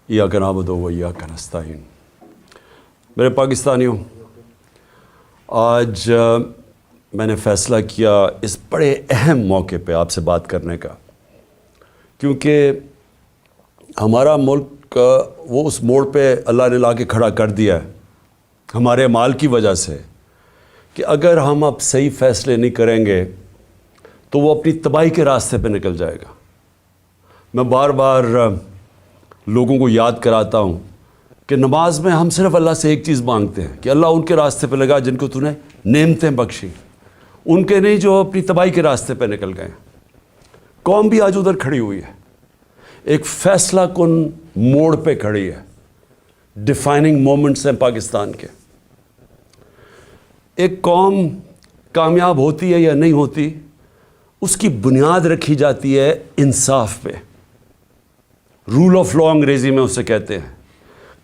ایاک نعبد و ایاک نستعین۔ میرے پاکستانیوں، آج میں نے فیصلہ کیا اس بڑے اہم موقع پہ آپ سے بات کرنے کا، کیونکہ ہمارا ملک وہ اس موڑ پہ اللہ نے لا کے کھڑا کر دیا ہے ہمارے اعمال کی وجہ سے کہ اگر ہم اب صحیح فیصلے نہیں کریں گے تو وہ اپنی تباہی کے راستے پہ نکل جائے گا۔ میں بار بار لوگوں کو یاد کراتا ہوں کہ نماز میں ہم صرف اللہ سے ایک چیز مانگتے ہیں کہ اللہ ان کے راستے پہ لگا جن کو تو نے نعمتیں بخشی، ان کے نہیں جو اپنی تباہی کے راستے پہ نکل گئے۔ قوم بھی آج ادھر کھڑی ہوئی ہے، ایک فیصلہ کن موڑ پہ کھڑی ہے۔ ڈیفائننگ مومنٹس ہیں پاکستان کے۔ ایک قوم کامیاب ہوتی ہے یا نہیں ہوتی، اس کی بنیاد رکھی جاتی ہے انصاف پہ۔ رول آف لا انگریزی میں اسے کہتے ہیں،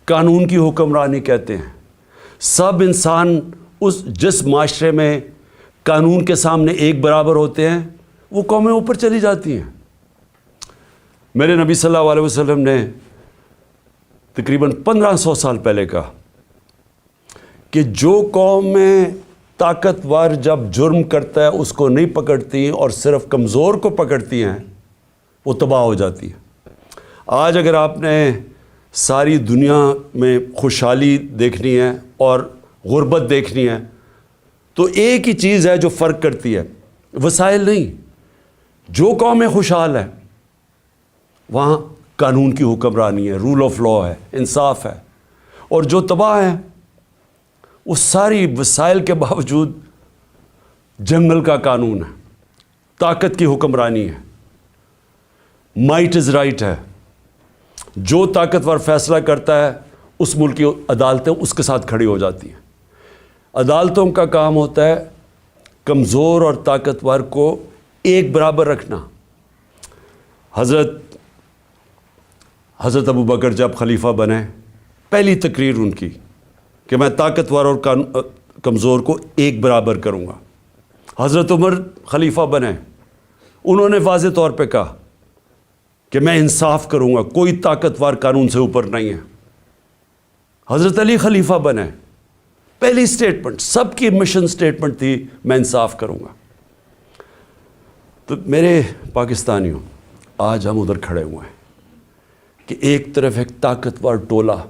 قانون کی حکمرانی کہتے ہیں۔ سب انسان جس معاشرے میں قانون کے سامنے ایک برابر ہوتے ہیں وہ قومیں اوپر چلی جاتی ہیں۔ میرے نبی صلی اللہ علیہ وسلم نے تقریباً 1500 سال پہلے کہا کہ جو قوم میں طاقتور جب جرم کرتا ہے اس کو نہیں پکڑتی اور صرف کمزور کو پکڑتی ہیں وہ تباہ ہو جاتی ہے۔ آج اگر آپ نے ساری دنیا میں خوشحالی دیکھنی ہے اور غربت دیکھنی ہے تو ایک ہی چیز ہے جو فرق کرتی ہے، وسائل نہیں۔ جو قومیں خوشحال ہے وہاں قانون کی حکمرانی ہے، رول آف لا ہے، انصاف ہے، اور جو تباہ ہے وہ ساری وسائل کے باوجود جنگل کا قانون ہے، طاقت کی حکمرانی ہے، مائٹ از رائٹ ہے۔ جو طاقتور فیصلہ کرتا ہے اس ملک کی عدالتیں اس کے ساتھ کھڑی ہو جاتی ہیں۔ عدالتوں کا کام ہوتا ہے کمزور اور طاقتور کو ایک برابر رکھنا۔ حضرت ابو بکر جب خلیفہ بنے، پہلی تقریر ان کی کہ میں طاقتور اور کمزور کو ایک برابر کروں گا۔ حضرت عمر خلیفہ بنے، انہوں نے واضح طور پہ کہا کہ میں انصاف کروں گا، کوئی طاقتور قانون سے اوپر نہیں ہے۔ حضرت علی خلیفہ بنے، پہلی سٹیٹمنٹ، سب کی مشن سٹیٹمنٹ تھی میں انصاف کروں گا۔ تو میرے پاکستانیوں، آج ہم ادھر کھڑے ہوئے ہیں کہ ایک طرف ایک طاقتور ٹولہ،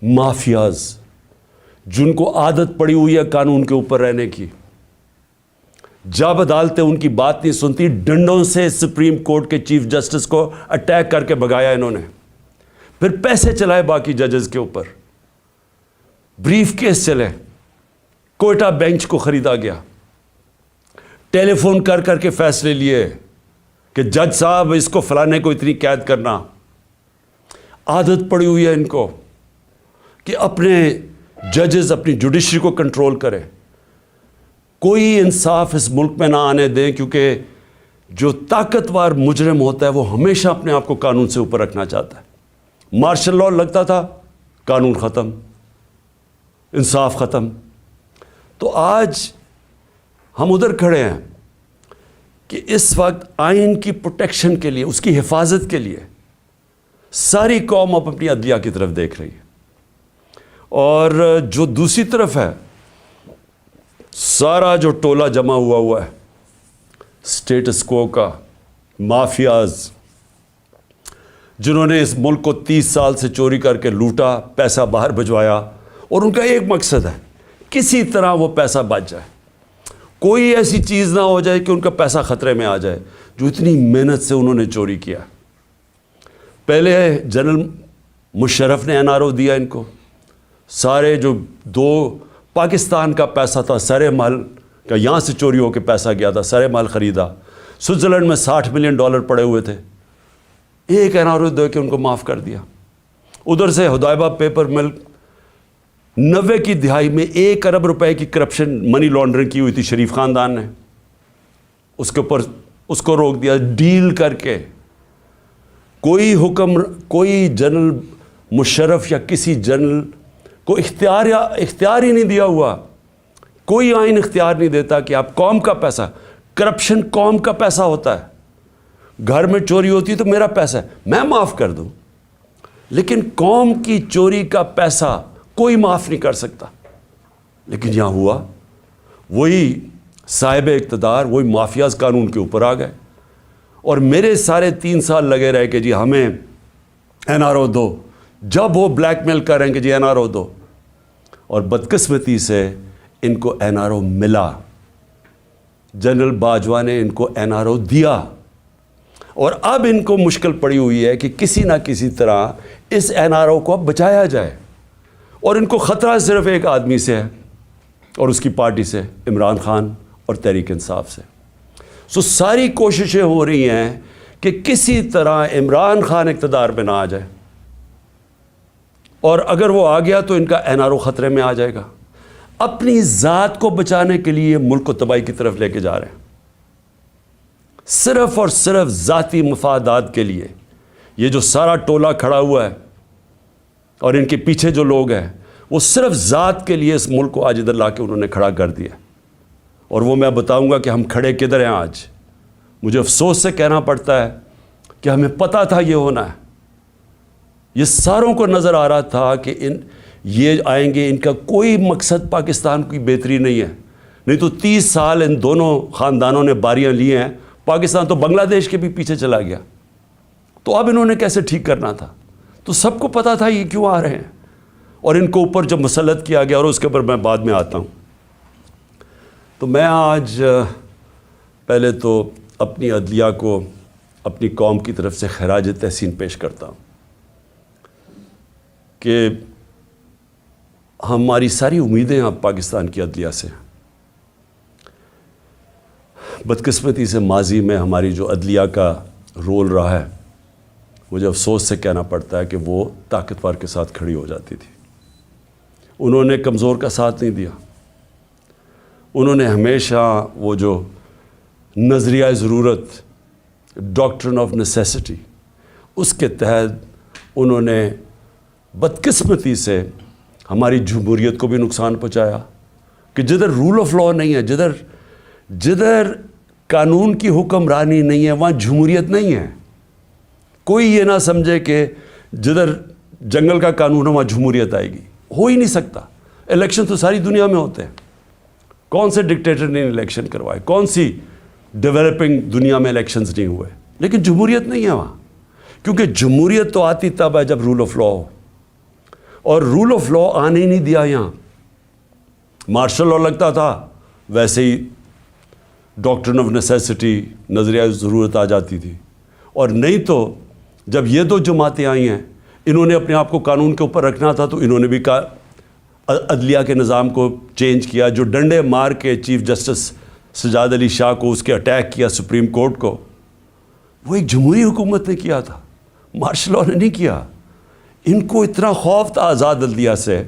مافیاز، جن کو عادت پڑی ہوئی ہے قانون کے اوپر رہنے کی، جب عدالتیں ان کی بات نہیں سنتی ڈنڈوں سے سپریم کورٹ کے چیف جسٹس کو اٹیک کر کے بھگایا انہوں نے، پھر پیسے چلائے باقی ججز کے اوپر، بریف کیس چلے، کوئٹہ بینچ کو خریدا گیا، ٹیلی فون کر کر کے فیصلے لیے کہ جج صاحب اس کو فلانے کو اتنی قید کرنا۔ عادت پڑی ہوئی ہے ان کو کہ اپنے ججز اپنی جوڈیشری کو کنٹرول کرے۔ کوئی انصاف اس ملک میں نہ آنے دیں، کیونکہ جو طاقتور مجرم ہوتا ہے وہ ہمیشہ اپنے آپ کو قانون سے اوپر رکھنا چاہتا ہے۔ مارشل لاء لگتا تھا، قانون ختم، انصاف ختم۔ تو آج ہم ادھر کھڑے ہیں کہ اس وقت آئین کی پروٹیکشن کے لیے، اس کی حفاظت کے لیے ساری قوم اب اپنی عدلیہ کی طرف دیکھ رہی ہے، اور جو دوسری طرف ہے سارا جو ٹولہ جمع ہوا ہے سٹیٹس کو کا، مافیاز، جنہوں نے اس ملک کو 30 سال سے چوری کر کے لوٹا، پیسہ باہر بھجوایا، اور ان کا ایک مقصد ہے کسی طرح وہ پیسہ بچ جائے، کوئی ایسی چیز نہ ہو جائے کہ ان کا پیسہ خطرے میں آ جائے جو اتنی محنت سے انہوں نے چوری کیا۔ پہلے جنرل مشرف نے NRO دیا ان کو، سارے جو 2 پاکستان کا پیسہ تھا سارے مال کا، یہاں سے چوری ہو کے پیسہ گیا تھا، سارے مال خریدا، سوئٹزرلینڈ میں $60 ملین پڑے ہوئے تھے، ایک NRO دے کے ان کو معاف کر دیا۔ ادھر سے حدائبہ پیپر مل 90 کی دہائی میں 1 ارب روپے کی کرپشن منی لانڈرنگ کی ہوئی تھی شریف خاندان نے، اس کے اوپر اس کو روک دیا ڈیل کر کے۔ کوئی جنرل مشرف یا کسی جنرل کو اختیار ہی نہیں دیا ہوا، کوئی آئین اختیار نہیں دیتا کہ آپ قوم کا پیسہ، کرپشن قوم کا پیسہ ہوتا ہے، گھر میں چوری ہوتی ہے تو میرا پیسہ ہے، میں معاف کر دوں، لیکن قوم کی چوری کا پیسہ کوئی معاف نہیں کر سکتا. لیکن یہاں ہوا وہی صاحب اقتدار، وہی مافیاز قانون کے اوپر آ گئے، اور میرے سارے 3 سال لگے رہے کہ جی ہمیں این آر او دو. جب وہ بلیک میل کر رہے ہیں کہ جی این آر او دو، اور بدقسمتی سے ان کو این آر او ملا. جنرل باجوہ نے ان کو این آر او دیا، اور اب ان کو مشکل پڑی ہوئی ہے کہ کسی نہ کسی طرح اس این آر او کو اب بچایا جائے. اور ان کو خطرہ صرف ایک آدمی سے ہے، اور اس کی پارٹی سے، عمران خان اور تحریک انصاف سے. ساری کوششیں ہو رہی ہیں کہ کسی طرح عمران خان اقتدار پہ نہ آ جائے، اور اگر وہ آ گیا تو ان کا این آر او خطرے میں آ جائے گا. اپنی ذات کو بچانے کے لیے ملک کو تباہی کی طرف لے کے جا رہے ہیں، صرف اور صرف ذاتی مفادات کے لیے. یہ جو سارا ٹولہ کھڑا ہوا ہے اور ان کے پیچھے جو لوگ ہیں، وہ صرف ذات کے لیے اس ملک کو آج ادھر لا کے انہوں نے کھڑا کر دیا. اور وہ میں بتاؤں گا کہ ہم کھڑے کدھر ہیں آج. مجھے افسوس سے کہنا پڑتا ہے کہ ہمیں پتہ تھا یہ ہونا ہے. یہ ساروں کو نظر آ رہا تھا کہ یہ آئیں گے، ان کا کوئی مقصد پاکستان کی بہتری نہیں ہے. نہیں تو 30 سال ان دونوں خاندانوں نے باریاں لی ہیں، پاکستان تو بنگلہ دیش کے بھی پیچھے چلا گیا. تو اب انہوں نے کیسے ٹھیک کرنا تھا؟ تو سب کو پتہ تھا یہ کیوں آ رہے ہیں، اور ان کو اوپر جب مسلط کیا گیا، اور اس کے اوپر میں بعد میں آتا ہوں. تو میں آج پہلے تو اپنی عدلیہ کو اپنی قوم کی طرف سے خراج تحسین پیش کرتا ہوں کہ ہماری ساری امیدیں اب پاکستان کی عدلیہ سے ہیں. بدقسمتی سے ماضی میں ہماری جو عدلیہ کا رول رہا ہے، مجھے افسوس سے کہنا پڑتا ہے کہ وہ طاقتور کے ساتھ کھڑی ہو جاتی تھی. انہوں نے کمزور کا ساتھ نہیں دیا. انہوں نے ہمیشہ وہ جو نظریہ ضرورت، ڈاکٹرن آف نیسیسٹی، اس کے تحت انہوں نے بدقسمتی سے ہماری جمہوریت کو بھی نقصان پہنچایا. کہ جدھر رول آف لاء نہیں ہے، جدھر قانون کی حکمرانی نہیں ہے، وہاں جمہوریت نہیں ہے. کوئی یہ نہ سمجھے کہ جدھر جنگل کا قانون ہے وہاں جمہوریت آئے گی. ہو ہی نہیں سکتا. الیکشن تو ساری دنیا میں ہوتے ہیں. کون سے ڈکٹیٹر نے الیکشن کروائے؟ کون سی ڈیولپنگ دنیا میں الیکشنز نہیں ہوئے؟ لیکن جمہوریت نہیں ہے وہاں. کیونکہ جمہوریت تو آتی تب ہے جب رول آف لاء ہو، اور رول آف لاء آنے ہی نہیں دیا یہاں. مارشل لاء لگتا تھا، ویسے ہی ڈاکٹرن آف نیسیسٹی، نظریہ ضرورت آ جاتی تھی. اور نہیں تو جب یہ دو جماعتیں آئی ہیں، انہوں نے اپنے آپ کو قانون کے اوپر رکھنا تھا، تو انہوں نے بھی عدلیہ کے نظام کو چینج کیا. جو ڈنڈے مار کے چیف جسٹس سجاد علی شاہ کو اس کے اٹیک کیا سپریم کورٹ کو، وہ ایک جمہوری حکومت نے کیا تھا، مارشل لاء نے نہیں کیا. ان کو اتنا خوف تھا آزاد عدلیہ سے،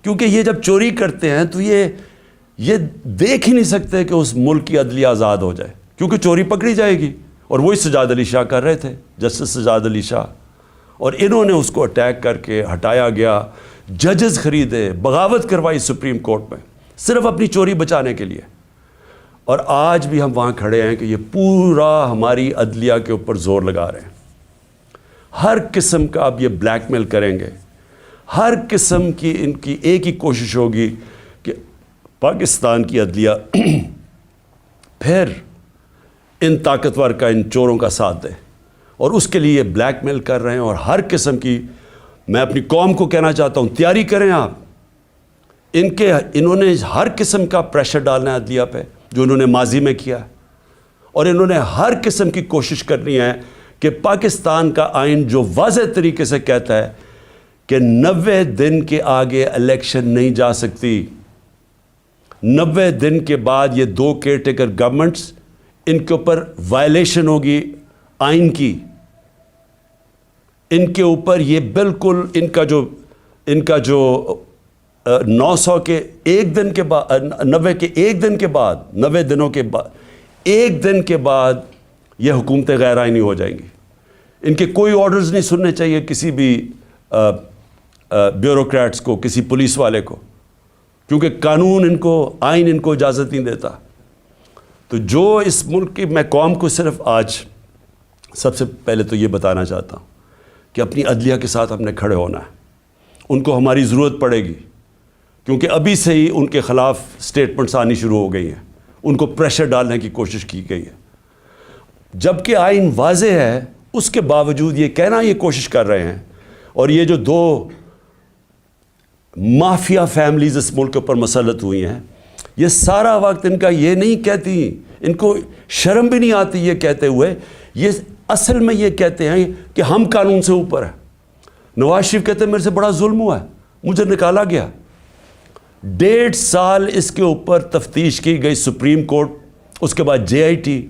کیونکہ یہ جب چوری کرتے ہیں تو یہ دیکھ ہی نہیں سکتے کہ اس ملک کی عدلیہ آزاد ہو جائے، کیونکہ چوری پکڑی جائے گی. اور وہی سجاد علی شاہ کر رہے تھے، جسٹس سجاد علی شاہ. اور انہوں نے اس کو اٹیک کر کے ہٹایا گیا. ججز خریدے، بغاوت کروائی سپریم کورٹ میں، صرف اپنی چوری بچانے کے لیے. اور آج بھی ہم وہاں کھڑے ہیں کہ یہ پورا ہماری عدلیہ کے اوپر زور لگا رہے ہیں. ہر قسم کا اب یہ بلیک میل کریں گے. ہر قسم کی ان کی ایک ہی کوشش ہوگی کہ پاکستان کی عدلیہ پھر ان طاقتور کا، ان چوروں کا ساتھ دے. اور اس کے لیے یہ بلیک میل کر رہے ہیں. اور ہر قسم کی، میں اپنی قوم کو کہنا چاہتا ہوں، تیاری کریں آپ. انہوں نے ہر قسم کا پریشر ڈالنا ہے عدلیہ پہ، جو انہوں نے ماضی میں کیا ہے. اور انہوں نے ہر قسم کی کوشش کرنی ہے کہ پاکستان کا آئین جو واضح طریقے سے کہتا ہے کہ 90 دن کے آگے الیکشن نہیں جا سکتی. 90 دن کے بعد یہ 2 کیئر ٹیکر گورنمنٹس، ان کے اوپر وائلیشن ہوگی آئین کی. ان کے اوپر یہ بالکل ان کا جو 900 کے ایک دن کے بعد، 90 کے ایک دن کے بعد، 90 دنوں کے بعد، ایک دن کے بعد یہ حکومتیں غیر آئینی ہو جائیں گی. ان کے کوئی آرڈرز نہیں سننے چاہیے کسی بھی بیوروکریٹس کو، کسی پولیس والے کو، کیونکہ قانون ان کو، آئین ان کو اجازت نہیں دیتا. تو جو اس ملک کی، میں قوم کو صرف آج سب سے پہلے تو یہ بتانا چاہتا ہوں کہ اپنی عدلیہ کے ساتھ ہم نے کھڑے ہونا ہے. ان کو ہماری ضرورت پڑے گی کیونکہ ابھی سے ہی ان کے خلاف سٹیٹمنٹس آنی شروع ہو گئی ہیں, ان کو پریشر ڈالنے کی کوشش کی گئی ہے. جبکہ آئین واضح ہے, اس کے باوجود یہ کہنا یہ کوشش کر رہے ہیں. اور یہ جو 2 مافیا فیملیز اس ملک کے اوپر مسلط ہوئی ہیں, یہ سارا وقت ان کا یہ نہیں کہتی, ان کو شرم بھی نہیں آتی یہ کہتے ہوئے, یہ اصل میں یہ کہتے ہیں کہ ہم قانون سے اوپر ہیں. نواز شریف کہتے ہیں میرے سے بڑا ظلم ہوا ہے, مجھے نکالا گیا. 1.5 سال اس کے اوپر تفتیش کی گئی سپریم کورٹ, اس کے بعد JIT,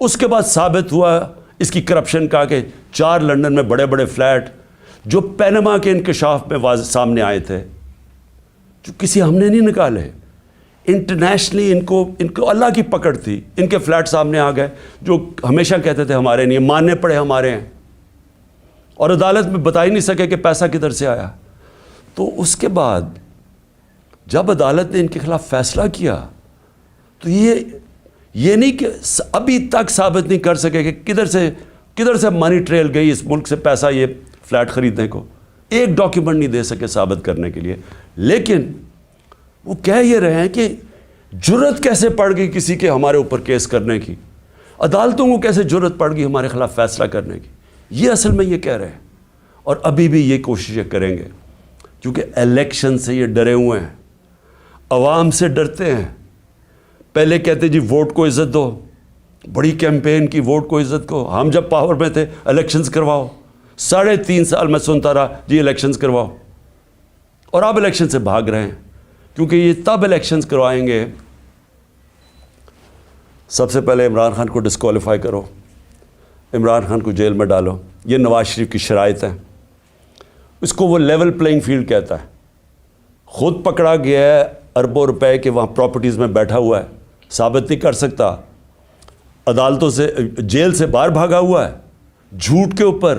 اس کے بعد ثابت ہوا اس کی کرپشن کا کہ 4 لندن میں بڑے بڑے فلیٹ جو پینما کے انکشاف میں سامنے آئے تھے, جو کسی ہم نے نہیں نکالے. انٹرنیشنلی ان کو اللہ کی پکڑ تھی, ان کے فلیٹ سامنے آ گئے جو ہمیشہ کہتے تھے ہمارے نہیں, ماننے پڑے ہمارے ہیں, اور عدالت میں بتا ہی نہیں سکے کہ پیسہ کدھر سے آیا. تو اس کے بعد جب عدالت نے ان کے خلاف فیصلہ کیا تو یہ نہیں کہ ابھی تک ثابت نہیں کر سکے کہ کدھر سے منی ٹریل گئی اس ملک سے پیسہ یہ فلیٹ خریدنے کو, ایک ڈاکیومنٹ نہیں دے سکے ثابت کرنے کے لیے. لیکن وہ کہہ یہ رہے ہیں کہ جرت کیسے پڑ گئی کسی کے ہمارے اوپر کیس کرنے کی, عدالتوں کو کیسے جرت پڑ گئی ہمارے خلاف فیصلہ کرنے کی. یہ اصل میں یہ کہہ رہے ہیں, اور ابھی بھی یہ کوششیں کریں گے کیونکہ الیکشن سے یہ ڈرے ہوئے ہیں, عوام سے ڈرتے ہیں. پہلے کہتے جی ووٹ کو عزت دو, بڑی کیمپین کی ووٹ کو عزت کو. ہم جب پاور میں تھے الیکشنز کرواؤ, 3.5 سال میں سنتا رہا جی الیکشنز کرواؤ, اور اب الیکشن سے بھاگ رہے ہیں کیونکہ یہ تب الیکشنز کروائیں گے. سب سے پہلے عمران خان کو ڈسکوالیفائی کرو, عمران خان کو جیل میں ڈالو, یہ نواز شریف کی شرائط ہیں. اس کو وہ لیول پلینگ فیلڈ کہتا ہے. خود پکڑا گیا ہے اربوں روپے کے وہاں پراپرٹیز میں بیٹھا ہوا ہے, ثابت نہیں کر سکتا, عدالتوں سے جیل سے باہر بھاگا ہوا ہے جھوٹ کے اوپر.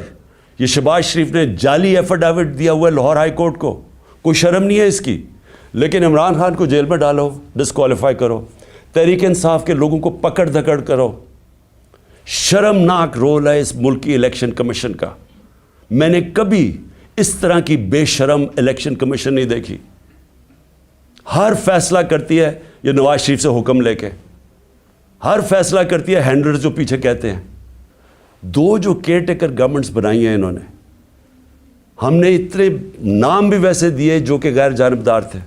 یہ شہباز شریف نے جعلی ایفیڈیوٹ دیا ہوا ہے لاہور ہائی کورٹ کو, کوئی شرم نہیں ہے اس کی. لیکن عمران خان کو جیل میں ڈالو, ڈسکوالیفائی کرو, تحریک انصاف کے لوگوں کو پکڑ دھکڑ کرو. شرمناک رول ہے اس ملک کی الیکشن کمیشن کا. میں نے کبھی اس طرح کی بے شرم الیکشن کمیشن نہیں دیکھی. ہر فیصلہ کرتی ہے یہ نواز شریف سے حکم لے کے, ہر فیصلہ کرتی ہے ہینڈلرز جو پیچھے کہتے ہیں. 2 جو کیئر ٹیکر گورنمنٹس بنائی ہیں انہوں نے, ہم نے اتنے نام بھی ویسے دیے جو کہ غیر جانبدار تھے.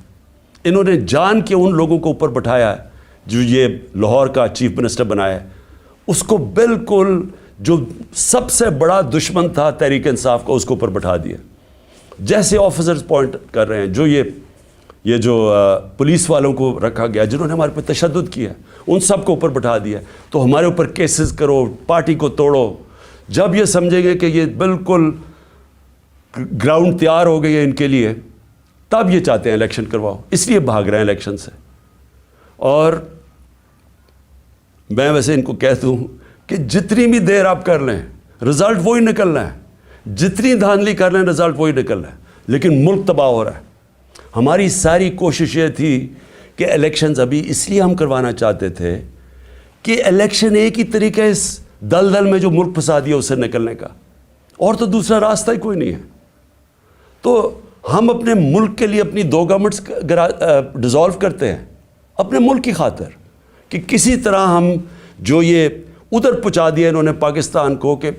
انہوں نے جان کے ان لوگوں کو اوپر بٹھایا ہے جو یہ لاہور کا چیف منسٹر بنایا ہے, اس کو بالکل جو سب سے بڑا دشمن تھا تحریک انصاف کا اس کو اوپر بٹھا دیا. جیسے آفیسرز پوائنٹ کر رہے ہیں جو یہ جو پولیس والوں کو رکھا گیا جنہوں نے ہمارے پہ تشدد کیا, ان سب کو اوپر بٹھا دیا. تو ہمارے اوپر کیسز کرو, پارٹی کو توڑو. جب یہ سمجھیں گے کہ یہ بالکل گراؤنڈ تیار ہو گئی ہے ان کے لیے, تب یہ چاہتے ہیں الیکشن کرواؤ, اس لیے بھاگ رہے ہیں الیکشن سے. اور میں ویسے ان کو کہتا ہوں کہ جتنی بھی دیر آپ کر لیں رزلٹ وہی نکلنا ہے, جتنی دھاندلی کر لیں رزلٹ وہی نکلنا ہے. لیکن ملک تباہ ہو رہا ہے. ہماری ساری کوشش یہ تھی کہ الیکشنز ابھی اس لیے ہم کروانا چاہتے تھے کہ الیکشن ایک ہی طریقہ اس دلدل میں جو ملک پھنسا دیا اس سے نکلنے کا, اور تو دوسرا راستہ ہی کوئی نہیں ہے. تو ہم اپنے ملک کے لیے اپنی 2 گورنمنٹس ڈیزالو کرتے ہیں اپنے ملک کی خاطر کہ کسی طرح ہم جو یہ ادھر پہنچا دیا انہوں نے پاکستان کو کہ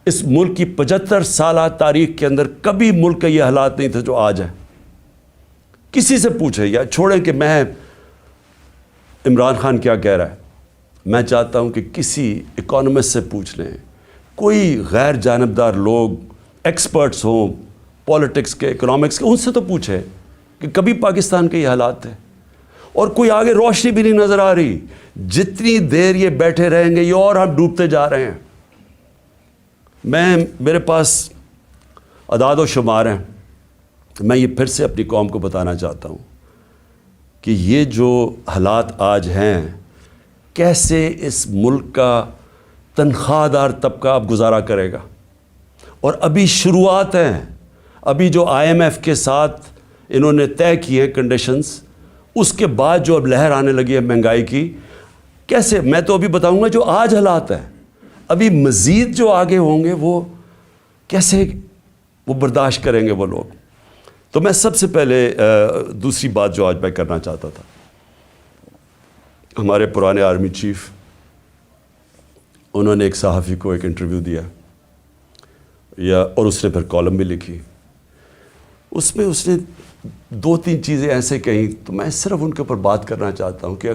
اس ملک کی 75 سالہ تاریخ کے اندر کبھی ملک کا یہ حالات نہیں تھے جو آج ہیں. کسی سے پوچھیں یا چھوڑیں کہ میں عمران خان کیا کہہ رہا ہے, میں چاہتا ہوں کہ کسی اکانومسٹ سے پوچھ لیں, کوئی غیر جانبدار لوگ ایکسپرٹس ہوں پالیٹکس کے, اکنامکس کے, ان سے تو پوچھیں کہ کبھی پاکستان کے یہ حالات تھے. اور کوئی آگے روشنی بھی نہیں نظر آ رہی. جتنی دیر یہ بیٹھے رہیں گے یہ اور ہم ڈوبتے جا رہے ہیں. میرے پاس اعداد و شمار ہیں, میں یہ پھر سے اپنی قوم کو بتانا چاہتا ہوں کہ یہ جو حالات آج ہیں, کیسے اس ملک کا تنخواہ دار طبقہ اب گزارا کرے گا. اور ابھی شروعات ہیں, ابھی جو IMF کے ساتھ انہوں نے طے کی ہیں کنڈیشنز, اس کے بعد جو اب لہر آنے لگی ہے مہنگائی کی, کیسے, میں تو ابھی بتاؤں گا جو آج حالات ہیں, ابھی مزید جو آگے ہوں گے وہ کیسے وہ برداشت کریں گے وہ لوگ. تو میں سب سے پہلے دوسری بات جو آج میں کرنا چاہتا تھا، ہمارے پرانے آرمی چیف، انہوں نے ایک صحافی کو ایک انٹرویو دیا اور اس نے پھر کالم بھی لکھی. اس میں اس نے 2-3 چیزیں ایسے کہیں، تو میں صرف ان کے اوپر بات کرنا چاہتا ہوں کہ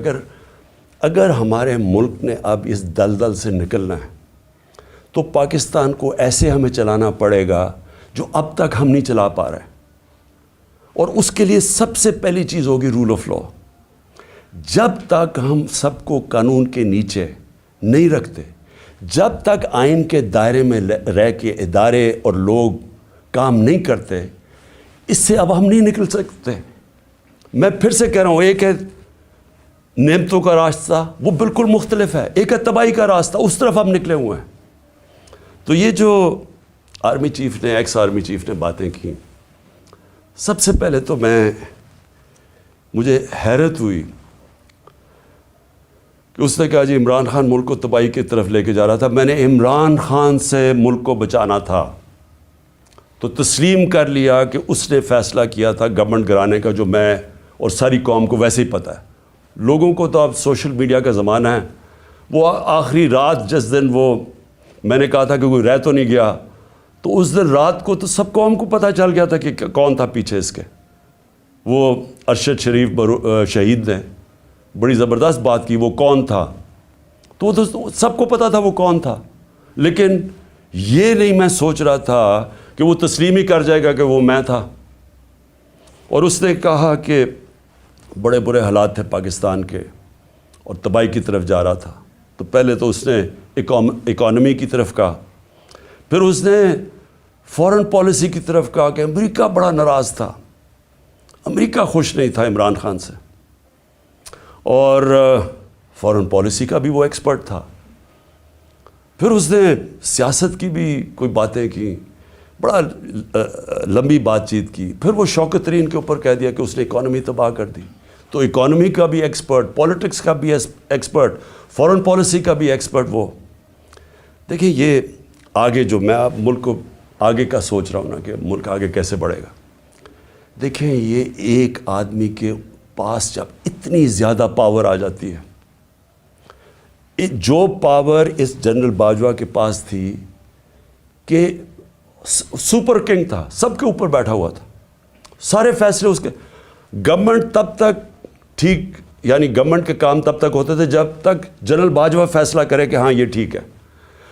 اگر ہمارے ملک نے اب اس دلدل سے نکلنا ہے تو پاکستان کو ایسے ہمیں چلانا پڑے گا جو اب تک ہم نہیں چلا پا رہے. اور اس کے لیے سب سے پہلی چیز ہوگی رول آف لا. جب تک ہم سب کو قانون کے نیچے نہیں رکھتے، جب تک آئین کے دائرے میں رہ کے ادارے اور لوگ کام نہیں کرتے، اس سے اب ہم نہیں نکل سکتے. میں پھر سے کہہ رہا ہوں، ایک ہے نعمتوں کا راستہ، وہ بالکل مختلف ہے. ایک ہے تباہی کا راستہ، اس طرف ہم نکلے ہوئے ہیں. تو یہ جو آرمی چیف نے، ایکس آرمی چیف نے باتیں کی، سب سے پہلے تو مجھے حیرت ہوئی کہ اس نے کہا جی عمران خان ملک کو تباہی کی طرف لے کے جا رہا تھا. میں نے عمران خان سے ملک کو بچانا تھا تو تسلیم کر لیا کہ اس نے فیصلہ کیا تھا گورنمنٹ گرانے کا، جو میں اور ساری قوم کو ویسے ہی پتہ ہے. لوگوں کو تو اب سوشل میڈیا کا زمانہ ہے. وہ آخری رات جس دن میں نے کہا تھا کہ کوئی رہ تو نہیں گیا، تو اس دن رات کو تو سب قوم کو پتہ چل گیا تھا کہ کون تھا پیچھے اس کے. وہ ارشد شریف شہید نے بڑی زبردست بات کی، وہ کون تھا، تو وہ تو سب کو پتہ تھا وہ کون تھا. لیکن یہ نہیں میں سوچ رہا تھا کہ وہ تسلیم ہی کر جائے گا کہ وہ میں تھا. اور اس نے کہا کہ بڑے برے حالات تھے پاکستان کے اور تباہی کی طرف جا رہا تھا. تو پہلے تو اس نے اکانومی کی طرف کہا، پھر اس نے فورن پالیسی کی طرف کہا کہ امریکہ بڑا ناراض تھا، امریکہ خوش نہیں تھا عمران خان سے، اور فورن پالیسی کا بھی وہ ایکسپرٹ تھا. پھر اس نے سیاست کی بھی کوئی باتیں کی، بڑا لمبی بات چیت کی. پھر وہ شوکت ترین کے اوپر کہہ دیا کہ اس نے اکانومی تباہ کر دی. تو اکانومی کا بھی ایکسپرٹ، پولیٹکس کا بھی ایکسپرٹ، فورن پالیسی کا بھی ایکسپرٹ. وہ دیکھیں، یہ آگے جو میں اب ملک کو آگے کا سوچ رہا ہوں نا کہ ملک آگے کیسے بڑھے گا. دیکھیں، یہ ایک آدمی کے پاس جب اتنی زیادہ پاور آ جاتی ہے، جو پاور اس جنرل باجوہ کے پاس تھی کہ سپر کنگ تھا، سب کے اوپر بیٹھا ہوا تھا، سارے فیصلے اس کے. گورنمنٹ تب تک ٹھیک، یعنی گورنمنٹ کے کام تب تک ہوتے تھے جب تک جنرل باجوہ فیصلہ کرے کہ ہاں یہ ٹھیک ہے.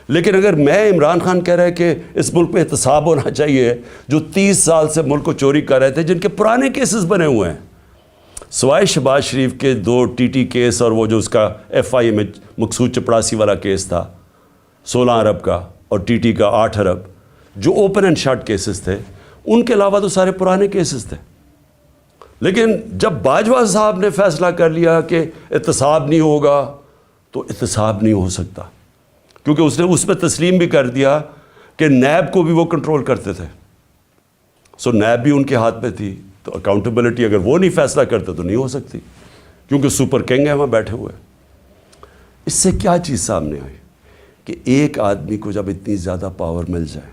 لیکن اگر میں عمران خان کہہ رہے کہ اس ملک میں احتساب ہونا چاہیے، جو 30 سال سے ملک کو چوری کر رہے تھے، جن کے پرانے کیسز بنے ہوئے ہیں، سوائے شہباز شریف کے 2 TT کیس اور وہ جو اس کا FI میں مقصود چپڑاسی والا کیس تھا 16 ارب کا، اور TT کا 8 ارب، جو اوپن اینڈ شٹ کیسز تھے، ان کے علاوہ تو سارے پرانے کیسز تھے. لیکن جب باجوہ صاحب نے فیصلہ کر لیا کہ احتساب نہیں ہوگا، تو احتساب نہیں ہو سکتا، کیونکہ اس نے اس میں تسلیم بھی کر دیا کہ نیب کو بھی وہ کنٹرول کرتے تھے. سو نیب بھی ان کے ہاتھ میں تھی، تو اکاؤنٹیبلٹی اگر وہ نہیں فیصلہ کرتے تو نہیں ہو سکتی، کیونکہ سپر کنگ ہیں وہاں بیٹھے ہوئے. اس سے کیا چیز سامنے آئی کہ ایک آدمی کو جب اتنی زیادہ پاور مل جائے،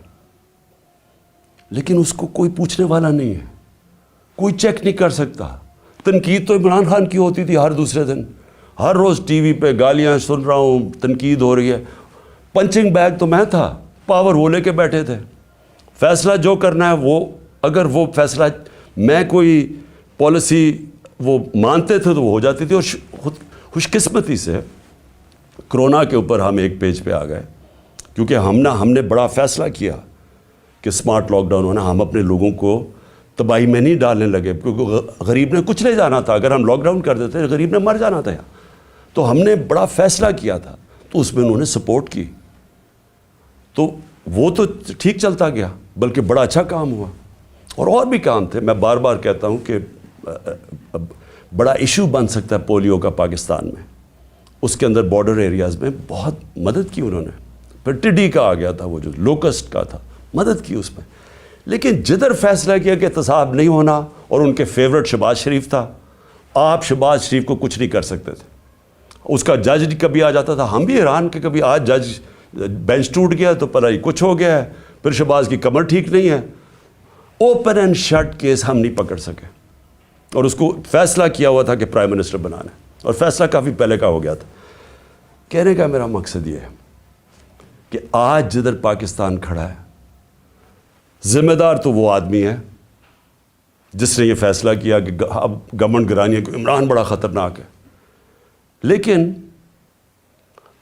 لیکن اس کو کوئی پوچھنے والا نہیں ہے، کوئی چیک نہیں کر سکتا. تنقید تو عمران خان کی ہوتی تھی ہر دوسرے دن، ہر روز ٹی وی پہ گالیاں سن رہا ہوں، تنقید ہو رہی ہے. پنچنگ بیگ تو میں تھا، پاور وہ لے کے بیٹھے تھے. فیصلہ جو کرنا ہے وہ، اگر وہ فیصلہ میں کوئی پالیسی وہ مانتے تھے تو وہ ہو جاتی تھی. اور خوش قسمتی سے کرونا کے اوپر ہم ایک پیج پہ آ گئے، کیونکہ ہم نے بڑا فیصلہ کیا کہ سمارٹ لاک ڈاؤن ہونا. ہم اپنے لوگوں کو تباہی میں نہیں ڈالنے لگے، کیونکہ غریب نے کچھ نہیں جانا تھا. اگر ہم لاک ڈاؤن کر دیتے غریب نے مر جانا تھا. تو ہم نے بڑا فیصلہ کیا تھا، تو اس میں انہوں نے سپورٹ کی، تو وہ تو ٹھیک چلتا گیا، بلکہ بڑا اچھا کام ہوا. اور بھی کام تھے. میں بار بار کہتا ہوں کہ بڑا ایشو بن سکتا ہے پولیو کا پاکستان میں. اس کے اندر بارڈر ایریاز میں بہت مدد کی انہوں نے. پھر ٹڈی کا آ گیا تھا، وہ جو لوکسٹ کا تھا، مدد کی اس میں. لیکن جدھر فیصلہ کیا کہ احتساب نہیں ہونا، اور ان کے فیورٹ شہباز شریف تھا، آپ شہباز شریف کو کچھ نہیں کر سکتے تھے. اس کا جج کبھی آ جاتا تھا، ہم بھی حیران کہ کبھی آج جج بینچ ٹوٹ گیا تو پتہ ہی کچھ ہو گیا ہے، پھر شہباز کی کمر ٹھیک نہیں ہے اوپن اینڈ شٹ کیس ہم نہیں پکڑ سکے، اور اس کو فیصلہ کیا ہوا تھا کہ پرائم منسٹر بنانا ہے، اور فیصلہ کافی پہلے کا ہو گیا تھا۔ کہنے کا میرا مقصد یہ ہے کہ آج جدھر پاکستان کھڑا ہے، ذمہ دار تو وہ آدمی ہے جس نے یہ فیصلہ کیا کہ اب گورنمنٹ گرانی ہے، عمران بڑا خطرناک ہے، لیکن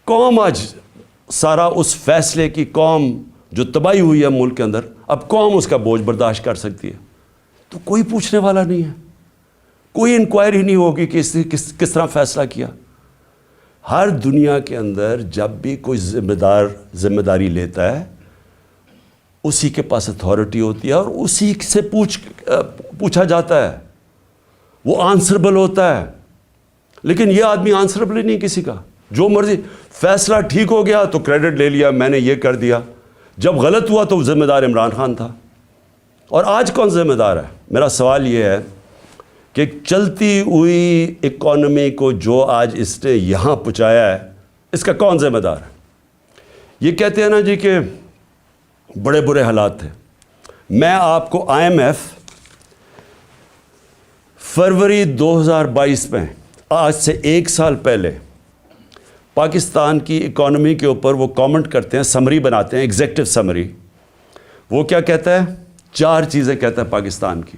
قوم آج سارا اس فیصلے کی، قوم جو تباہی ہوئی ہے ملک کے اندر، اب قوم اس کا بوجھ برداشت کر سکتی ہے، تو کوئی پوچھنے والا نہیں ہے، کوئی انکوائری نہیں ہوگی کہ کس طرح فیصلہ کیا۔ ہر دنیا کے اندر جب بھی کوئی ذمہ داری لیتا ہے، اسی کے پاس اتھارٹی ہوتی ہے اور اسی سے پوچھا جاتا ہے، وہ آنسربل ہوتا ہے۔ لیکن یہ آدمی آنسربل ہی نہیں کسی کا، جو مرضی فیصلہ ٹھیک ہو گیا تو کریڈٹ لے لیا، میں نے یہ کر دیا، جب غلط ہوا تو ذمہ دار عمران خان تھا۔ اور آج کون ذمہ دار ہے؟ میرا سوال یہ ہے کہ چلتی ہوئی اکانومی کو جو آج اس نے یہاں پہنچایا ہے، اس کا کون ذمہ دار ہے؟ یہ کہتے ہیں نا جی کہ بڑے برے حالات تھے۔ میں آپ کو IMF فروری 2022 میں، آج سے 1 سال پہلے، پاکستان کی اکانومی کے اوپر وہ کامنٹ کرتے ہیں، سمری بناتے ہیں، ایگزیکٹو سمری۔ وہ کیا کہتا ہے؟ 4 چیزیں کہتا ہے پاکستان کی۔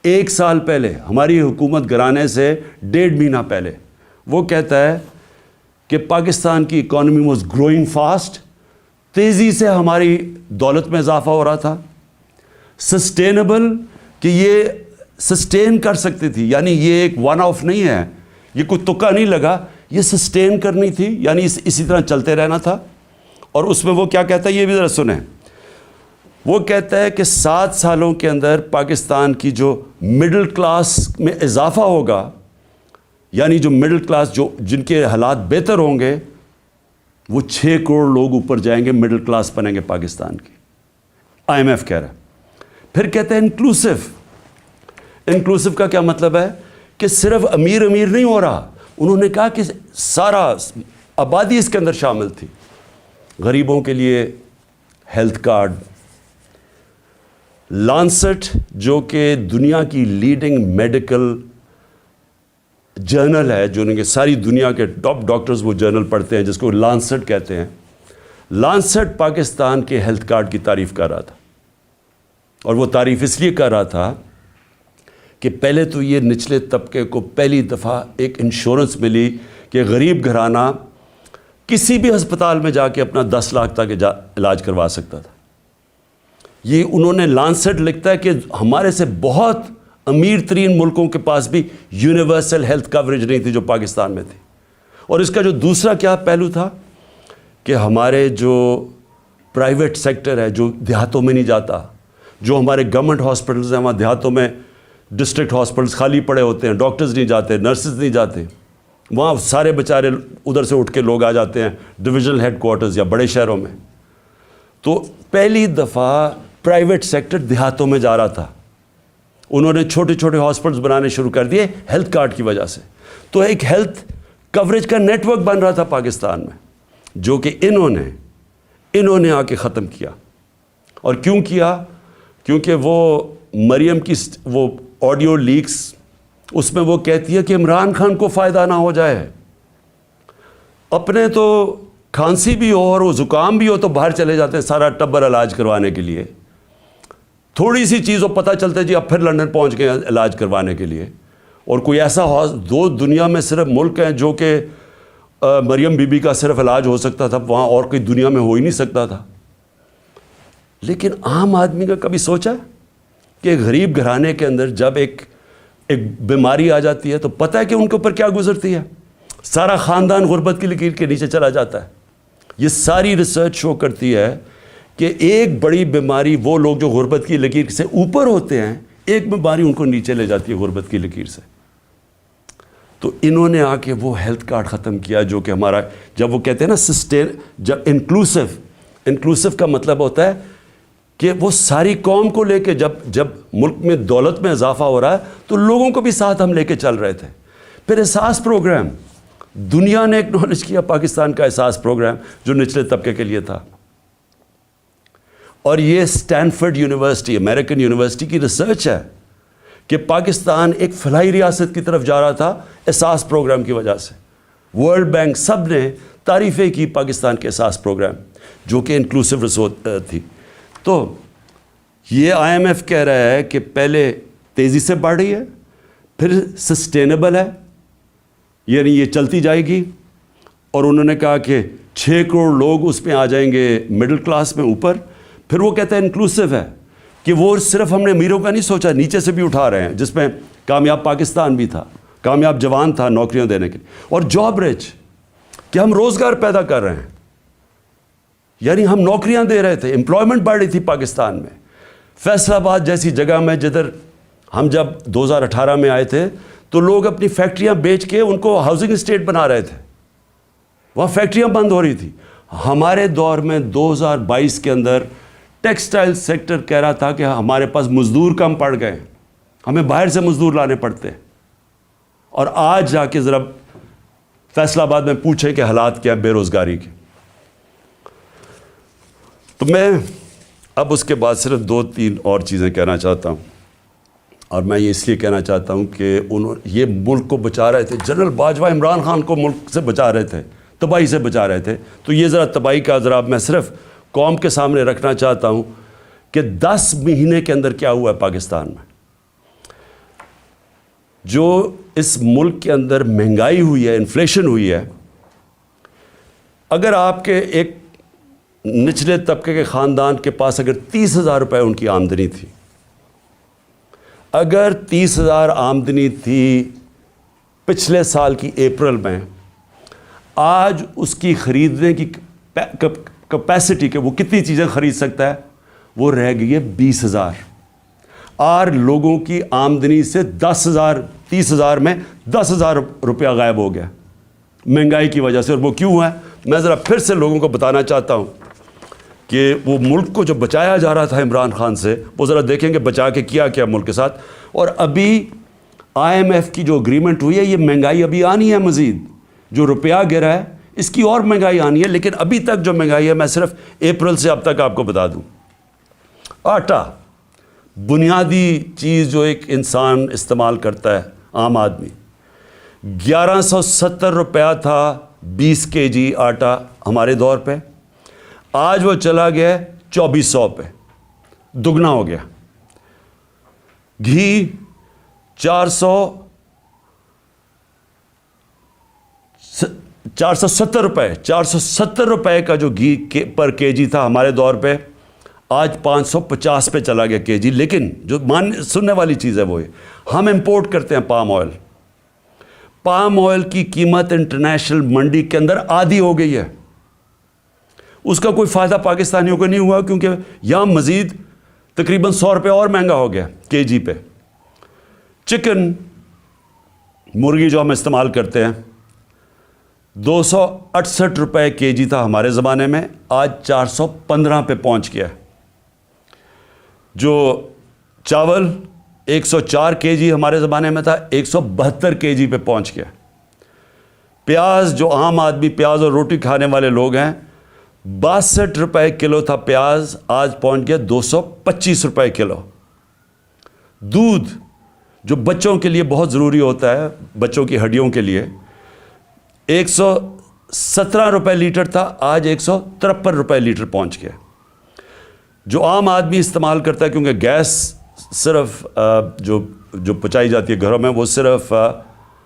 1 سال پہلے، ہماری حکومت گرانے سے 1.5 مہینہ پہلے، وہ کہتا ہے کہ پاکستان کی اکانومی واز گروئنگ فاسٹ، تیزی سے ہماری دولت میں اضافہ ہو رہا تھا، سسٹینیبل، کہ یہ سسٹین کر سکتی تھی، یعنی یہ ایک ون آف نہیں ہے، یہ کوئی تکا نہیں لگا، یہ سسٹین کرنی تھی، یعنی اسی طرح چلتے رہنا تھا۔ اور اس میں وہ کیا کہتا ہے، یہ بھی ذرا سنیں۔ وہ کہتا ہے کہ 7 سالوں کے اندر پاکستان کی جو مڈل کلاس میں اضافہ ہوگا، یعنی جو مڈل کلاس، جن کے حالات بہتر ہوں گے، وہ 6 کروڑ لوگ اوپر جائیں گے، مڈل کلاس بنیں گے پاکستان کی۔ IMF کہہ رہا ہے۔ پھر کہتے ہیں انکلوسیو۔ انکلوسیو کا کیا مطلب ہے؟ کہ صرف امیر نہیں ہو رہا، انہوں نے کہا کہ سارا آبادی اس کے اندر شامل تھی۔ غریبوں کے لیے ہیلتھ کارڈ، لانسٹ جو کہ دنیا کی لیڈنگ میڈیکل جرنل ہے، جو کہ ساری دنیا کے ٹاپ ڈاکٹرز وہ جرنل پڑھتے ہیں، جس کو لانسٹ کہتے ہیں، لانسٹ پاکستان کے ہیلتھ کارڈ کی تعریف کر رہا تھا۔ اور وہ تعریف اس لیے کر رہا تھا کہ پہلے تو یہ نچلے طبقے کو پہلی دفعہ ایک انشورنس ملی کہ غریب گھرانہ کسی بھی ہسپتال میں جا کے اپنا 10 لاکھ تک علاج کروا سکتا تھا۔ یہ انہوں نے لانسٹ لکھتا ہے کہ ہمارے سے بہت امیر ترین ملکوں کے پاس بھی یونیورسل ہیلتھ کوریج نہیں تھی جو پاکستان میں تھی۔ اور اس کا جو دوسرا کیا پہلو تھا کہ ہمارے جو پرائیویٹ سیکٹر ہے، جو دیہاتوں میں نہیں جاتا، جو ہمارے گورنمنٹ ہاسپٹلز ہیں، وہاں دیہاتوں میں ڈسٹرکٹ ہاسپٹلز خالی پڑے ہوتے ہیں، ڈاکٹرز نہیں جاتے، نرسز نہیں جاتے، وہاں سارے بیچارے ادھر سے اٹھ کے لوگ آ جاتے ہیں ڈویژنل ہیڈ کوارٹرز یا بڑے شہروں میں۔ تو پہلی دفعہ پرائیویٹ سیکٹر دیہاتوں میں جا رہا تھا، انہوں نے چھوٹے چھوٹے ہاسپٹلز بنانے شروع کر دیے ہیلتھ کارڈ کی وجہ سے۔ تو ایک ہیلتھ کوریج کا نیٹ ورک بن رہا تھا پاکستان میں، جو کہ انہوں نے آ کے ختم کیا۔ اور کیوں کیا؟ کیونکہ وہ مریم کی وہ آڈیو لیکس، اس میں وہ کہتی ہے کہ عمران خان کو فائدہ نہ ہو جائے، اپنے تو کھانسی بھی ہو اور وہ زکام بھی ہو تو باہر چلے جاتے ہیں سارا ٹبر علاج کروانے کے لیے، تھوڑی سی چیز ہو پتہ چلتا ہے جی اب پھر لندن پہنچ گئے علاج کروانے کے لیے۔ اور کوئی ایسا دو دنیا میں صرف ملک ہیں جو کہ مریم بی بی کا صرف علاج ہو سکتا تھا، وہاں اور کوئی دنیا میں ہو ہی نہیں سکتا تھا۔ لیکن عام آدمی کا کبھی سوچا کہ غریب گھرانے کے اندر جب ایک بیماری آ جاتی ہے تو پتہ ہے کہ ان کے اوپر کیا گزرتی ہے؟ سارا خاندان غربت کی لکیر کے نیچے چلا جاتا ہے۔ یہ ساری ریسرچ شو کرتی ہے کہ ایک بڑی بیماری وہ لوگ جو غربت کی لکیر سے اوپر ہوتے ہیں، ایک بیماری ان کو نیچے لے جاتی ہے غربت کی لکیر سے۔ تو انہوں نے آ کے وہ ہیلتھ کارڈ ختم کیا جو کہ ہمارا، جب وہ کہتے ہیں نا سسٹین، جب انکلوسیو کا مطلب ہوتا ہے کہ وہ ساری قوم کو لے کے، جب ملک میں دولت میں اضافہ ہو رہا ہے تو لوگوں کو بھی ساتھ ہم لے کے چل رہے تھے۔ پھر احساس پروگرام، دنیا نے ایکنالج کیا پاکستان کا احساس پروگرام جو نچلے طبقے کے لیے تھا۔ اور یہ اسٹینفرڈ یونیورسٹی, امریکن یونیورسٹی کی ریسرچ ہے کہ پاکستان ایک فلاحی ریاست کی طرف جا رہا تھا احساس پروگرام کی وجہ سے. ورلڈ بینک سب نے تعریفیں کی پاکستان کے احساس پروگرام, جو کہ انکلوسیو تھی. تو یہ آئی ایم ایف کہہ رہا ہے کہ پہلے تیزی سے بڑھ رہی ہے, پھر سسٹینیبل ہے, یعنی یہ چلتی جائے گی. اور انہوں نے کہا کہ 6 کروڑ لوگ اس میں آ جائیں گے مڈل کلاس میں اوپر. پھر وہ کہتا ہے انکلوسیو ہے, کہ وہ صرف ہم نے امیروں کا نہیں سوچا, نیچے سے بھی اٹھا رہے ہیں, جس میں کامیاب پاکستان بھی تھا, کامیاب جوان تھا نوکریاں دینے کے لیے. اور جاب رچ, کہ ہم روزگار پیدا کر رہے ہیں, یعنی ہم نوکریاں دے رہے تھے, امپلائمنٹ بڑھ رہی تھی پاکستان میں. فیصل آباد جیسی جگہ میں, جدھر ہم جب 2018 میں آئے تھے تو لوگ اپنی فیکٹریاں بیچ کے ان کو ہاؤسنگ اسٹیٹ بنا رہے تھے, وہاں فیکٹریاں بند ہو رہی تھی. ہمارے دور میں 2022 کے اندر ٹیکسٹائل سیکٹر کہہ رہا تھا کہ ہمارے پاس مزدور کم پڑ گئے, ہمیں باہر سے مزدور لانے پڑتے. اور آج جا کے ذرا فیصل آباد میں پوچھیں کہ حالات کیا بے روزگاری کے. تو میں اب اس کے بعد صرف 2-3 اور چیزیں کہنا چاہتا ہوں, اور میں یہ اس لیے کہنا چاہتا ہوں کہ یہ ملک کو بچا رہے تھے. جنرل باجوہ عمران خان کو ملک سے بچا رہے تھے, تباہی سے بچا رہے تھے. تو یہ ذرا تباہی کا ذرا میں صرف قوم کے سامنے رکھنا چاہتا ہوں کہ 10 مہینے کے اندر کیا ہوا ہے پاکستان میں. جو اس ملک کے اندر مہنگائی ہوئی ہے, انفلیشن ہوئی ہے. اگر آپ کے ایک نچلے طبقے کے خاندان کے پاس اگر 30,000 روپے ان کی آمدنی تھی, اگر 30,000 آمدنی تھی پچھلے سال کی اپریل میں, آج اس کی خریدنے کی کیپیسٹی کہ وہ کتنی چیزیں خرید سکتا ہے, وہ رہ گئی ہے 20,000. اور لوگوں کی آمدنی سے 10,000 30,000 میں 10,000 روپیہ غائب ہو گیا مہنگائی کی وجہ سے. اور وہ کیوں ہے, میں ذرا پھر سے لوگوں کو بتانا چاہتا ہوں کہ وہ ملک کو جو بچایا جا رہا تھا عمران خان سے, وہ ذرا دیکھیں کہ بچا کے کیا کیا ملک کے ساتھ. اور ابھی آئی ایم ایف کی جو اگریمنٹ ہوئی ہے, یہ مہنگائی ابھی آنی ہے مزید, جو روپیہ گرا ہے اس کی اور مہنگائی آنی ہے. لیکن ابھی تک جو مہنگائی ہے, میں صرف اپریل سے اب تک آپ کو بتا دوں. آٹا, بنیادی چیز جو ایک انسان استعمال کرتا ہے, عام آدمی, 1170 روپیہ تھا 20 kg آٹا ہمارے دور پہ. آج وہ چلا گیا 2400 پہ, دگنا ہو گیا. گھی 470 روپے, 470 روپے کا جو گھی پر kg تھا ہمارے دور پہ, آج 550 پہ چلا گیا kg. لیکن جو سننے والی چیز ہے وہ ہم امپورٹ کرتے ہیں پام آئل. پام آئل کی قیمت انٹرنیشنل منڈی کے اندر آدھی ہو گئی ہے. اس کا کوئی فائدہ پاکستانیوں کو نہیں ہوا, کیونکہ یہاں مزید تقریباً 100 روپے اور مہنگا ہو گیا kg پہ. چکن, مرغی جو ہم استعمال کرتے ہیں, 268 روپے kg تھا ہمارے زمانے میں, آج 415 پہ پہنچ گیا. جو چاول 104 kg ہمارے زمانے میں تھا, 172 kg پہ پہنچ گیا. پیاز, جو عام آدمی پیاز اور روٹی کھانے والے لوگ ہیں, 62 روپے کلو تھا پیاز, آج پہنچ گیا 225 روپے کلو. دودھ, جو بچوں کے لیے بہت ضروری ہوتا ہے, بچوں کی ہڈیوں کے لیے, 117 روپے لیٹر تھا, آج 153 روپے لیٹر پہنچ گیا. جو عام آدمی استعمال کرتا ہے, کیونکہ گیس صرف جو پہنچائی جاتی ہے گھروں میں, وہ صرف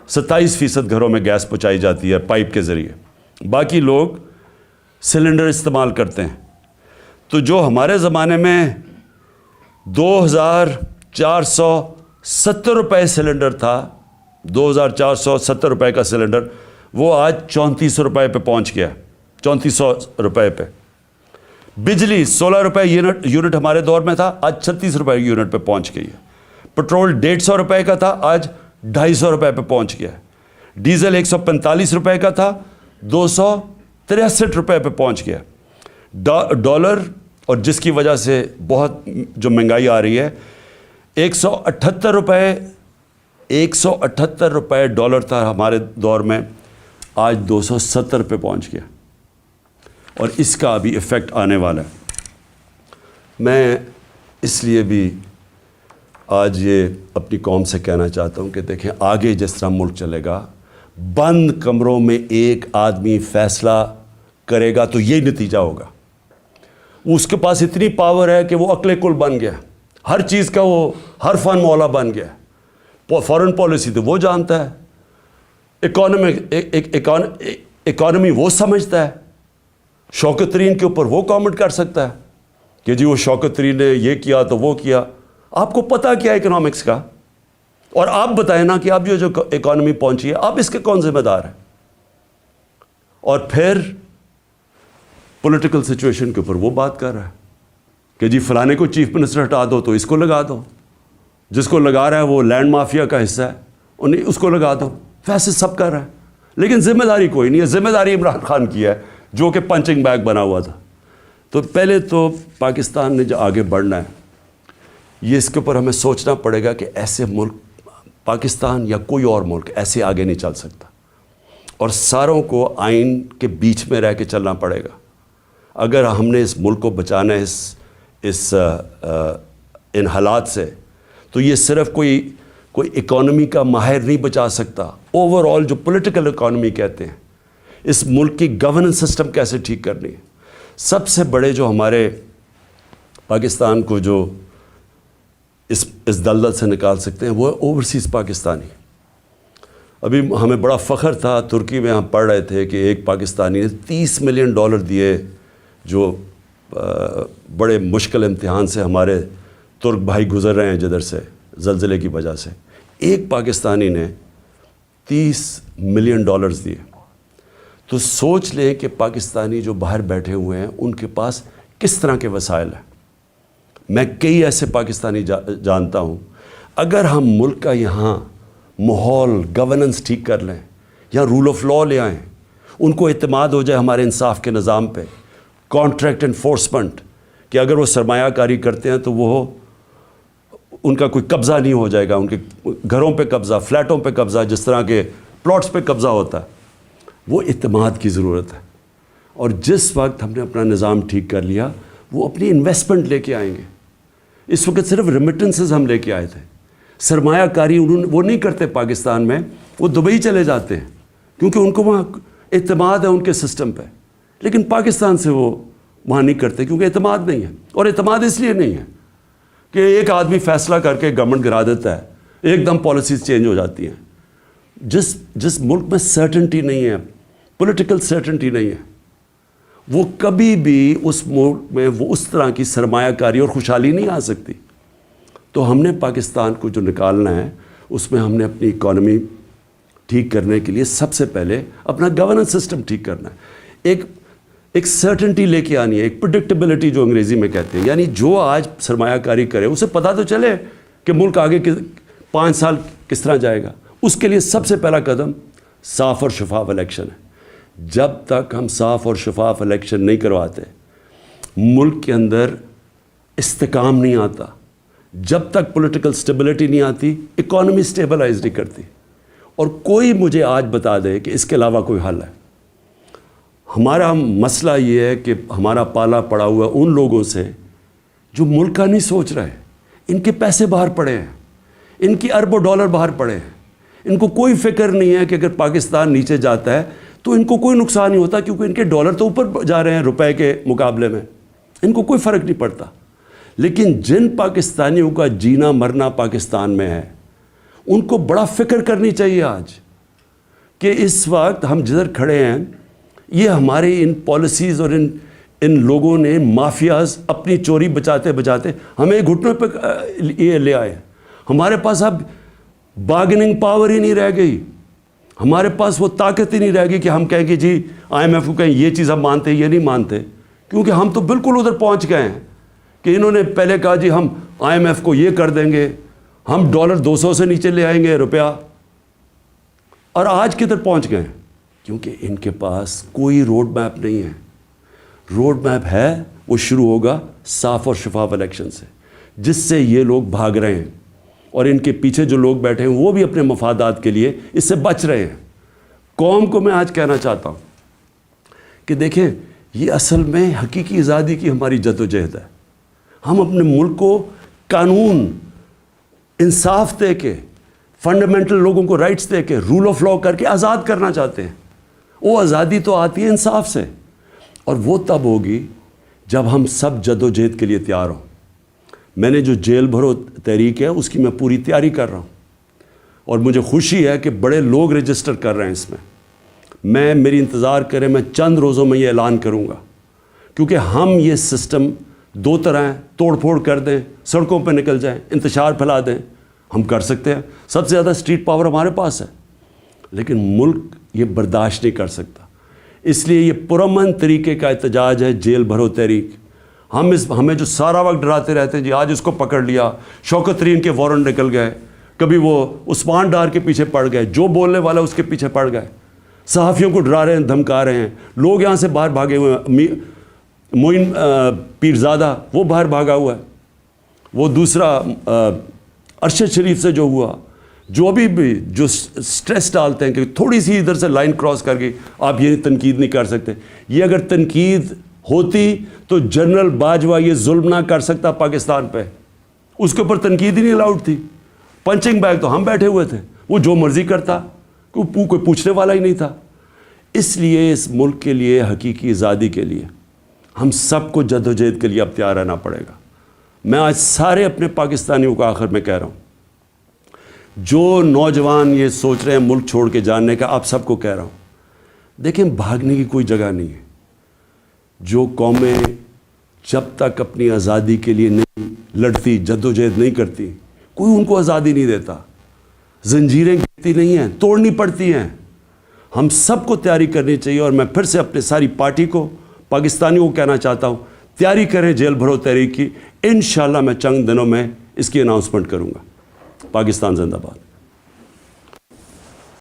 27% گھروں میں گیس پہنچائی جاتی ہے پائپ کے ذریعے, باقی لوگ سلنڈر استعمال کرتے ہیں. تو جو ہمارے زمانے میں 2470 روپے سلنڈر تھا, 2470 روپے کا سلنڈر, وہ آج 3400 روپے پہ پہنچ گیا, 3400 روپے پہ. بجلی 16 روپے یونٹ ہمارے دور میں تھا, آج 36 روپے یونٹ پہ پہنچ گئی ہے. پٹرول 150 روپے کا تھا, آج 250 روپے پہ پہنچ گیا. ڈیزل 145 روپے کا تھا, 263 روپے پہ پہنچ گیا. ڈالر, اور جس کی وجہ سے بہت جو مہنگائی آ رہی ہے, 178 روپے ڈالر تھا ہمارے دور میں, آج 270 پہ پہنچ گیا. اور اس کا ابھی ایفیکٹ آنے والا ہے. میں اس لیے بھی آج یہ اپنی قوم سے کہنا چاہتا ہوں کہ دیکھیں آگے جس طرح ملک چلے گا، بند کمروں میں ایک آدمی فیصلہ کرے گا تو یہ نتیجہ ہوگا. اس کے پاس اتنی پاور ہے کہ وہ عقل کل بن گیا، ہر چیز کا وہ ہر فن مولا بن گیا. فارن پالیسی تو وہ جانتا ہے، اکانومی وہ سمجھتا ہے، شوکت ترین کے اوپر وہ کامنٹ کر سکتا ہے کہ جی وہ شوکت ترین نے یہ کیا تو وہ کیا. آپ کو پتہ کیا اکنامکس کا؟ اور آپ بتائیں نا کہ آپ جو اکانومی پہنچی ہے آپ اس کے کون ذمہ دار ہیں؟ اور پھر پولیٹیکل سچویشن کے اوپر وہ بات کر رہا ہے کہ جی فلانے کو چیف منسٹر ہٹا دو تو اس کو لگا دو، جس کو لگا رہا ہے وہ لینڈ مافیا کا حصہ ہے انہیں اس کو لگا دو. فیصلے سب کر رہا ہے لیکن ذمہ داری کوئی نہیں ہے. ذمہ داری عمران خان کی ہے جو کہ پنچنگ بیگ بنا ہوا تھا. تو پہلے تو پاکستان نے جو آگے بڑھنا ہے یہ اس کے اوپر ہمیں سوچنا پڑے گا کہ ایسے ملک پاکستان یا کوئی اور ملک ایسے آگے نہیں چل سکتا، اور ساروں کو آئین کے بیچ میں رہ کے چلنا پڑے گا. اگر ہم نے اس ملک کو بچانا ہے ان حالات سے، تو یہ صرف کوئی اکانومی کا ماہر نہیں بچا سکتا. اوور آل جو پولیٹیکل اکانومی کہتے ہیں، اس ملک کی گورننس سسٹم کیسے ٹھیک کرنی ہے. سب سے بڑے جو ہمارے پاکستان کو جو اس دلدل سے نکال سکتے ہیں وہ اوورسیز پاکستانی. ابھی ہمیں بڑا فخر تھا، ترکی میں ہم پڑھ رہے تھے کہ ایک پاکستانی نے $30 ملین دیے، جو بڑے مشکل امتحان سے ہمارے ترک بھائی گزر رہے ہیں جدھر سے زلزلے کی وجہ سے. ایک پاکستانی نے $30 ملین دیے. تو سوچ لیں کہ پاکستانی جو باہر بیٹھے ہوئے ہیں ان کے پاس کس طرح کے وسائل ہیں. میں کئی ایسے پاکستانی جانتا ہوں. اگر ہم ملک کا یہاں ماحول گورننس ٹھیک کر لیں یا رول آف لا لے آئیں، ان کو اعتماد ہو جائے ہمارے انصاف کے نظام پہ، کانٹریکٹ انفورسمنٹ کہ اگر وہ سرمایہ کاری کرتے ہیں تو وہ ان کا کوئی قبضہ نہیں ہو جائے گا، ان کے گھروں پہ قبضہ، فلیٹوں پہ قبضہ، جس طرح کے پلاٹس پہ قبضہ ہوتا ہے. وہ اعتماد کی ضرورت ہے. اور جس وقت ہم نے اپنا نظام ٹھیک کر لیا وہ اپنی انویسٹمنٹ لے کے آئیں گے. اس وقت صرف ریمیٹنسز ہم لے کے آئے تھے، سرمایہ کاری وہ نہیں کرتے پاکستان میں، وہ دبئی چلے جاتے ہیں کیونکہ ان کو وہاں اعتماد ہے ان کے سسٹم پہ. لیکن پاکستان سے وہ وہاں نہیں کرتے کیونکہ اعتماد نہیں ہے. اور اعتماد اس لیے نہیں ہے کہ ایک آدمی فیصلہ کر کے گورنمنٹ گرا دیتا ہے، ایک دم پالیسیز چینج ہو جاتی ہیں. جس ملک میں سرٹنٹی نہیں ہے، پولیٹیکل سرٹنٹی نہیں ہے، وہ کبھی بھی اس ملک میں وہ اس طرح کی سرمایہ کاری اور خوشحالی نہیں آ سکتی. تو ہم نے پاکستان کو جو نکالنا ہے اس میں ہم نے اپنی اکانومی ٹھیک کرنے کے لیے سب سے پہلے اپنا گورننس سسٹم ٹھیک کرنا ہے. ایک سرٹنٹی لے کے آنی ہے، ایک پریڈکٹیبلٹی جو انگریزی میں کہتے ہیں. یعنی جو آج سرمایہ کاری کرے اسے پتہ تو چلے کہ ملک آگے 5 سال کس طرح جائے گا. اس کے لیے سب سے پہلا قدم صاف اور شفاف الیکشن ہے. جب تک ہم صاف اور شفاف الیکشن نہیں کرواتے ملک کے اندر استحکام نہیں آتا. جب تک پولیٹیکل سٹیبلٹی نہیں آتی اکانومی سٹیبلائز نہیں کرتی. اور کوئی مجھے آج بتا دے کہ اس کے علاوہ کوئی حل ہے. ہمارا مسئلہ یہ ہے کہ ہمارا پالا پڑا ہوا ان لوگوں سے جو ملک کا نہیں سوچ رہے. ان کے پیسے باہر پڑے ہیں، ان کی اربوں ڈالر باہر پڑے ہیں. ان کو کوئی فکر نہیں ہے کہ اگر پاکستان نیچے جاتا ہے تو ان کو کوئی نقصان نہیں ہوتا کیونکہ ان کے ڈالر تو اوپر جا رہے ہیں روپے کے مقابلے میں، ان کو کوئی فرق نہیں پڑتا. لیکن جن پاکستانیوں کا جینا مرنا پاکستان میں ہے ان کو بڑا فکر کرنی چاہیے آج کہ اس وقت ہم جدھر کھڑے ہیں یہ ہمارے ان پالیسیز اور ان لوگوں نے مافیاز اپنی چوری بچاتے بچاتے ہمیں گھٹنوں پہ یہ لے آئے. ہمارے پاس اب بارگننگ پاور ہی نہیں رہ گئی، ہمارے پاس وہ طاقت ہی نہیں رہ گئی کہ ہم کہیں کہ جی IMF کو کہیں یہ چیز ہم مانتے ہیں، یہ نہیں مانتے. کیونکہ ہم تو بالکل ادھر پہنچ گئے ہیں کہ انہوں نے پہلے کہا جی ہم IMF کو یہ کر دیں گے، ہم ڈالر 200 سے نیچے لے آئیں گے روپیہ، اور آج کدھر پہنچ گئے ہیں کیونکہ ان کے پاس کوئی روڈ میپ نہیں ہے. روڈ میپ ہے وہ شروع ہوگا صاف اور شفاف الیکشن سے، جس سے یہ لوگ بھاگ رہے ہیں اور ان کے پیچھے جو لوگ بیٹھے ہیں وہ بھی اپنے مفادات کے لیے اس سے بچ رہے ہیں. قوم کو میں آج کہنا چاہتا ہوں کہ دیکھیں یہ اصل میں حقیقی آزادی کی ہماری جد و جہد ہے. ہم اپنے ملک کو قانون انصاف دے کے فنڈامنٹل لوگوں کو رائٹس دے کے رول آف لا کر کے آزاد کرنا چاہتے ہیں. وہ آزادی تو آتی ہے انصاف سے, اور وہ تب ہوگی جب ہم سب جد و جہد کے لیے تیار ہوں. میں نے جو جیل بھرو تحریک ہے اس کی میں پوری تیاری کر رہا ہوں, اور مجھے خوشی ہے کہ بڑے لوگ رجسٹر کر رہے ہیں اس میں میری انتظار کریں, میں چند روزوں میں یہ اعلان کروں گا, کیونکہ ہم یہ سسٹم دو طرح ہیں, توڑ پھوڑ کر دیں, سڑکوں پہ نکل جائیں, انتشار پھیلا دیں, ہم کر سکتے ہیں. سب سے زیادہ اسٹریٹ پاور ہمارے پاس ہے, لیکن ملک یہ برداشت نہیں کر سکتا. اس لیے یہ پرامن طریقے کا احتجاج ہے جیل بھرو تحریک. ہمیں جو سارا وقت ڈراتے رہتے ہیں, جی آج اس کو پکڑ لیا, شوکت ترین کے وارنٹ نکل گئے, کبھی وہ عثمان ڈار کے پیچھے پڑ گئے, جو بولنے والا اس کے پیچھے پڑ گئے, صحافیوں کو ڈرا رہے ہیں, دھمکا رہے ہیں, لوگ یہاں سے باہر بھاگے ہوئے ہیں. معین پیرزادہ وہ باہر بھاگا ہوا ہے, وہ دوسرا ارشد شریف سے جو ہوا, جو ابھی بھی جو سٹریس ڈالتے ہیں کہ تھوڑی سی ادھر سے لائن کراس کر کے آپ یہ تنقید نہیں کر سکتے. یہ اگر تنقید ہوتی تو جنرل باجوہ یہ ظلم نہ کر سکتا پاکستان پہ, اس کے اوپر تنقید ہی نہیں الاؤڈ تھی. پنچنگ بیگ تو ہم بیٹھے ہوئے تھے, وہ جو مرضی کرتا, کوئی پوچھنے والا ہی نہیں تھا. اس لیے اس ملک کے لیے, حقیقی آزادی کے لیے ہم سب کو جد و جہد کے لیے اب تیار رہنا پڑے گا. میں آج سارے اپنے پاکستانیوں کو آخر میں کہہ رہا ہوں, جو نوجوان یہ سوچ رہے ہیں ملک چھوڑ کے جانے کا, آپ سب کو کہہ رہا ہوں, دیکھیں بھاگنے کی کوئی جگہ نہیں ہے. جو قومیں جب تک اپنی آزادی کے لیے نہیں لڑتی, جد و جہد نہیں کرتی, کوئی ان کو آزادی نہیں دیتا. زنجیریں گرتی نہیں ہیں, توڑنی پڑتی ہیں. ہم سب کو تیاری کرنی چاہیے, اور میں پھر سے اپنے ساری پارٹی کو, پاکستانیوں کو کہنا چاہتا ہوں, تیاری کریں جیل بھرو تحریک کی. انشاءاللہ میں چند دنوں میں اس کی اناؤنسمنٹ کروں گا. پاکستان زندہ باد.